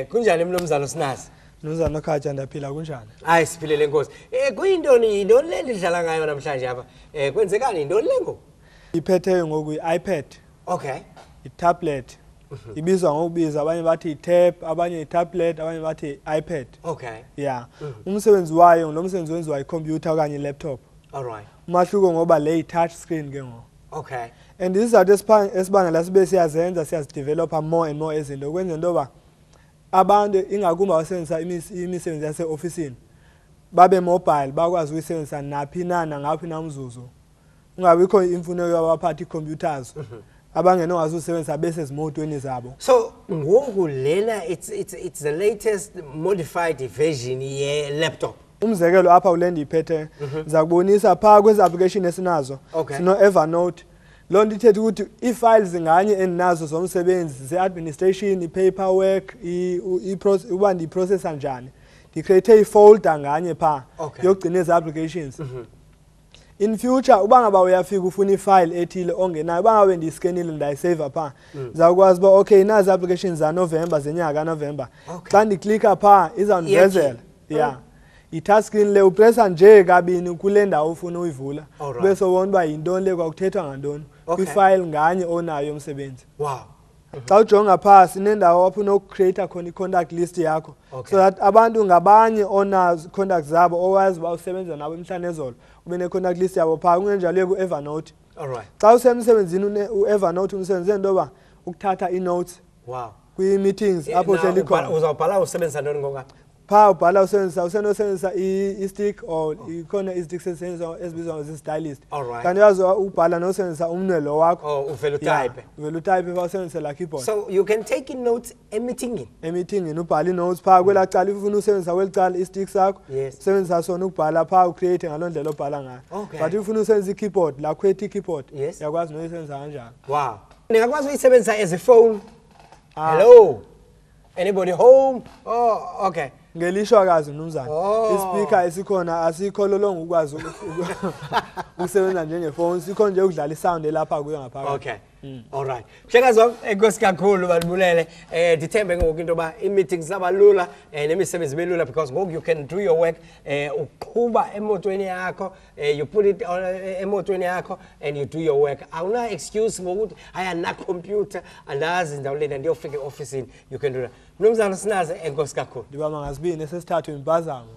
Kunjani mnumzana Sinazi? Mnumzana Khatja ndaphila kunjani? Hayi siphilele Nkosi. Kuyintoni le lidlala ngayo namhlanje apha? Kwenzekani intoni lengo? Iphetheyo ngoku iPad. Okay. I-tablet. Ibizwa ngokubiza abanye bathi i-tab, abanye i-tablet, abanye bathi iPad. Okay. Yeah. Umsebenzi wayo lo msebenzi wenziwa i-computer okanye i-laptop. All right. Umahluko ngoba le touch screen ke ngo. Okay. And isizathu esibangela sibe siyazenza siyazidevelopa more and more izinto kwenza into ba abantu ingakumba basebenzisa imisebenzi yase officeini babe mobile bakwazi ukuyisebenzisa naphi na ngaphi na umzuzu ungabikho imfuneko yabaphathi computers abangenongazi usebenzisa bese ezimotweni zabo. So ngoku lena it's the latest modified version ye laptop. Umzekelo apha ulendi iphethe ngizakubonisa pha kwezi application esinazo sino Evernote. Lo nto ithethe ukuthi i-files nganye endinazo zomsebenzi ze-administration, i-paperwork, uba ndiyiprocessa njani. Ndicreate i-folder nganye pha yokugcina ezi applications. In future uba ngaba uyafika ufuna i-file ethile ongenayo uba ngabe ndiyiskenile ndayisave pha ndizawukwazi uba okay nazi applications zaNovember zenyanga kaNovember. Xa ndiklikha pha izawundivezela. Yeah. I-touch screen le upressa nje kabini kule ndawo ufuna uyivula bese ubona uba yintoni le kwakuthethwa ngantoni kwifile nganye onayo umsebenzi. Wow. Xa ujonga phasi nendawo apho unokcreate khona i-contact list yakho so that abantu ngabanye onazo contacts zabo owazi uba usebenza nabo imhla nezolo ube ne-contact list yabo phaa kungenjalo ku-Evernote. Xa usemsebenzini u-Evernote umsebenzi into yoba ukuthatha i-notes kwi-meetings apho uhleli khona. Uzawubhala usebenzisa ntoni ngoku? Pha ubhala usenosebenzisa i-stick or ikhona i-stick ezibizwa ngezi-stylist. Kanti uyazi ubhala nosebenzisa umnwe lo wakho. Uvele utype. Uvele utype pha usebenzisa la keyboard. So you can take in notes emeetingini? Emeetingini ubhala i-notes pha kwela cala ufuna usebenzisa kweli cala i-stick sakho. Usebenzisa sona ukubhala pha ucreate ngaloo ndlela obhala ngayo. But ufuna usebenzisa i-keyboard la create i-keyboard uyakwazi noyisebenzisa kanjalo. Wow. Ningakwazi uyisebenzisa as a phone? Hello? Anybody home? Oh, okay. Ngelishwakazi mnumzana ispeaker esikhona asikho lolonga ukwazi ukusebenza njengefoni sikho nje ukudlala isound elapha kuyo ngaphakathi. Okay. All right. Mhlekazi wami enkosi kakhulu balibulele ndithembe ngoku into ba i-meetings zabalula nemisebenzi belula because ngoku you can do your work uqhuba emotweni yakho you put it on emotweni yakho and you do your work. Awuna excuse ngokuthi aya na computer andazi ndawulenda ndiyofika e-officeini you can do that. Mnumzana Sinazi enkosi kakhulu. Ndibamba ngazibini sesithathu impazamo.